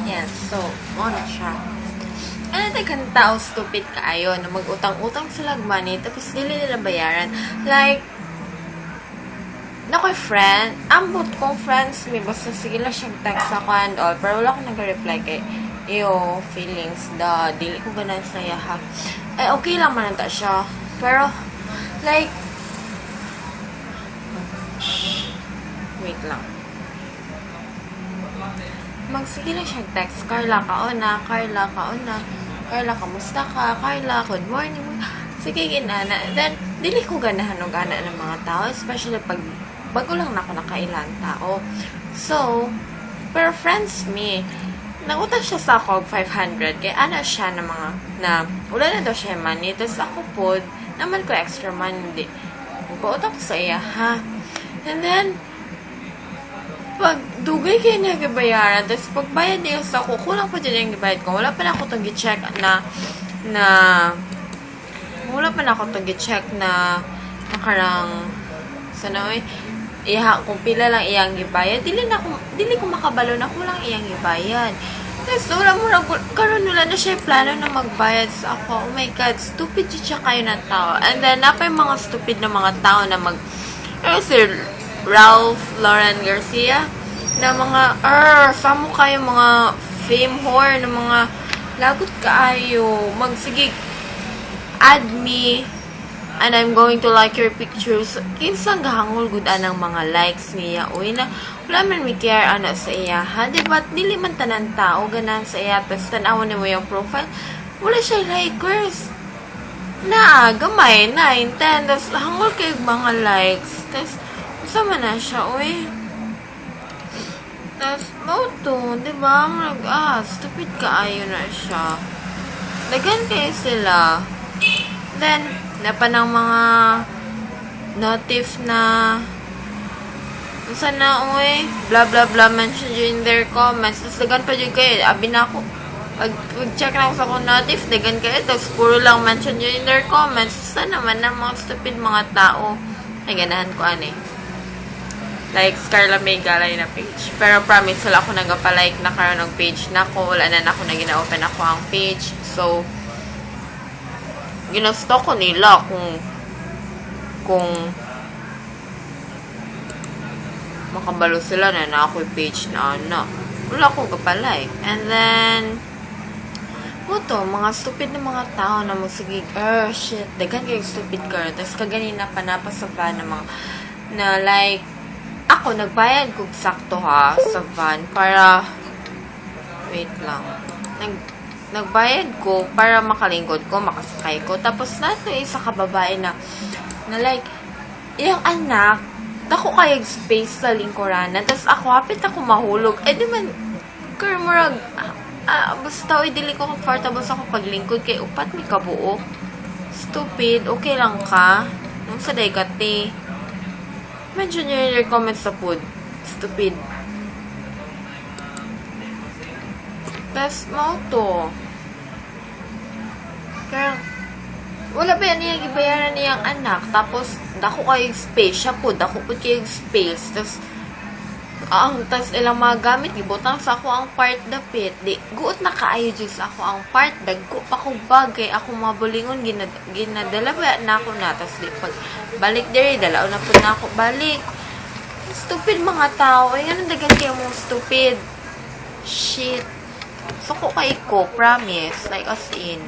Yes, so, ano siya. Ano kan tao stupid kaayo na mag-utang-utang sila money tapos dili nila bayaran. Like, nakoy friend, ambot kong friends may basta sige lang siyang text ako and all, pero wala ko nag-reply kay iyo, feelings, dili ko ganan saya ha. Eh, okay lang man nanta siya. Pero, like, wait lang. Magsige lang siyang text, Carla, kauna, Carla, kamusta ka? Carla, good morning. Sige, ginana. Then, dili ko ganahan o gana ng mga tao, especially pag bago lang na ako nakailang tao. So, pero friends me, nautang siya sa ako 500, kaya ana siya na mga, na, wala na daw siya money, tapos ako po, naman ko extra money, magpautang ko sa iya, ha? And then, pag dugay kayo na gibayaran, tapos pagbayad niyo sa ako, kulang pa dyan yung gibayad ko. Wala pa na ako itong gi-check wala pa na ako itong gi-check na nakarang, sana kung pila lang iyang gibayad, dili ko makabalo na kulang iyang gibayad. Tapos wala mo na, karoon nila na siya plano na magbayad sa ako. Oh my God, stupid siya kayo na tao. And then, napay mga stupid na mga tao na si Ralph Lauren Garcia na mga samo kayo mga fame whore na mga lagot kaayo magsige add me and I'm going to like your pictures kinsang gahangol gud anang mga likes niya uy na wala man mi care ana sa iya ha diba dili man tanan tao ganan sa iya tapos tan-awon mo yung profile wala siya likers na gamay 9 10 tapos hangol kay mga likes tapos sama na siya, uy. Tapos, diba? Stupid kaayo na siya. Dagan kayo sila. Then, napanang mga notif na sana, uy, blah, blah, blah, mention you in their comments. Tapos, dagan pa dyan kayo. Abi na ako. Pag-check na ako sa akong notif, dagan kayo. Tapos, puro lang mention you in their comments. Sana naman na mga stupid mga tao. Ay, ganahan ko, like Carla May Galay na page. Pero promise, wala ako nagpa-like na karon ng page na ko. Wala na ako na gina-open ako ang page. So, ginusto ko nila kung makabalo sila na ako yung page na wala akong kapalike. And then, mga stupid na mga tao na magsigig, shit, dagan kayo stupid girl. Tapos kaganina pa sa van na mga, na like, ako, nagbayad ko sakto ha, sa van, para, wait lang, nagbayad ko para makalingkod ko, makasakay ko, tapos nato isa kababae na like, yung anak, dako kayag space sa lingkuran, tapos ako, hapit ako mahulog, di man, karmurag, basta, dili ko comfortable sa ako paglingkod, kay upat may kabuok, stupid, okay lang ka, nung sa daigati, mention nyo your comments sa food. Stupid. Tapos, kaya, wala ba yan niyang ibayaran niyang anak? Tapos, dako kayong space. Siya po, dako po kayong space. Tapos, tapos ilang mga gamit, ibutang sa ako ang part dapit. Di, guot na kaayo dyan sa ako ang part. Dagko pa ko bagay. Ako mabulingon, ginadala ba na ako na. Tapos, di, pag balik diri, dalaw na po na ako balik. Stupid mga tao. Ay, anong dagan kayo mong stupid? Shit. So, ko kay ko, promise. Like, as in.